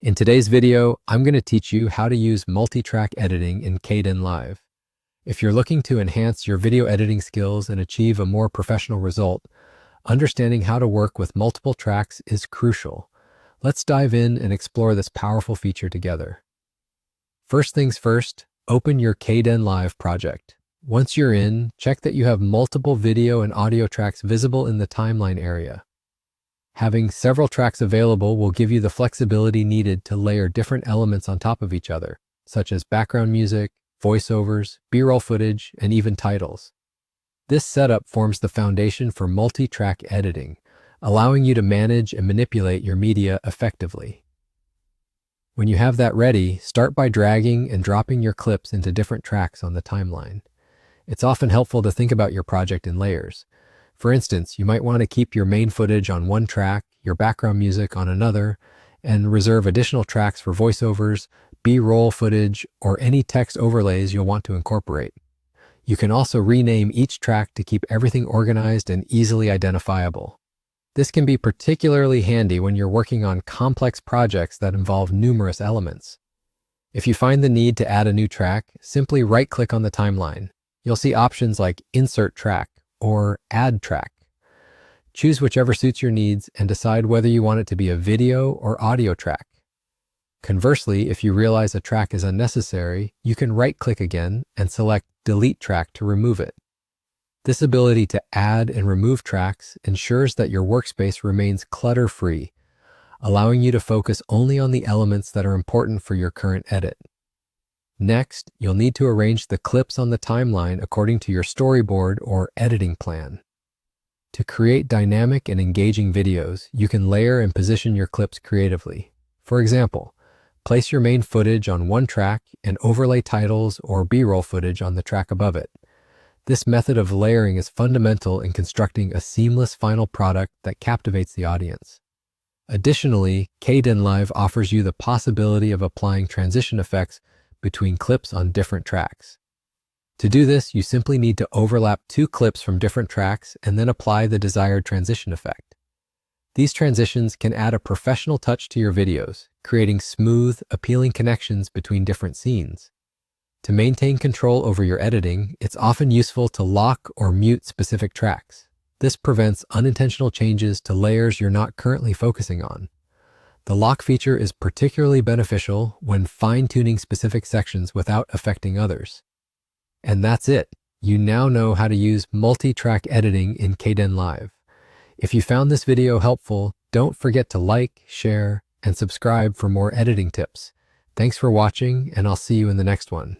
In today's video, I'm going to teach you how to use multi-track editing in Kdenlive. If you're looking to enhance your video editing skills and achieve a more professional result, understanding how to work with multiple tracks is crucial. Let's dive in and explore this powerful feature together. First things first, open your Kdenlive project. Once you're in, check that you have multiple video and audio tracks visible in the timeline area. Having several tracks available will give you the flexibility needed to layer different elements on top of each other, such as background music, voiceovers, B-roll footage, and even titles. This setup forms the foundation for multi-track editing, allowing you to manage and manipulate your media effectively. When you have that ready, start by dragging and dropping your clips into different tracks on the timeline. It's often helpful to think about your project in layers. For instance, you might want to keep your main footage on one track, your background music on another, and reserve additional tracks for voiceovers, B-roll footage, or any text overlays you'll want to incorporate. You can also rename each track to keep everything organized and easily identifiable. This can be particularly handy when you're working on complex projects that involve numerous elements. If you find the need to add a new track, simply right-click on the timeline. You'll see options like Insert Track or Add Track. Choose whichever suits your needs and decide whether you want it to be a video or audio track. Conversely, if you realize a track is unnecessary, you can right-click again and select Delete Track to remove it. This ability to add and remove tracks ensures that your workspace remains clutter-free, allowing you to focus only on the elements that are important for your current edit. Next, you'll need to arrange the clips on the timeline according to your storyboard or editing plan. To create dynamic and engaging videos, you can layer and position your clips creatively. For example, place your main footage on one track and overlay titles or B-roll footage on the track above it. This method of layering is fundamental in constructing a seamless final product that captivates the audience. Additionally, Kdenlive offers you the possibility of applying transition effects between clips on different tracks. To do this, you simply need to overlap two clips from different tracks and then apply the desired transition effect. These transitions can add a professional touch to your videos, creating smooth, appealing connections between different scenes. To maintain control over your editing, it's often useful to lock or mute specific tracks. This prevents unintentional changes to layers you're not currently focusing on. The lock feature is particularly beneficial when fine-tuning specific sections without affecting others. And that's it. You now know how to use multi-track editing in Kdenlive. If you found this video helpful, don't forget to like, share, and subscribe for more editing tips. Thanks for watching, and I'll see you in the next one.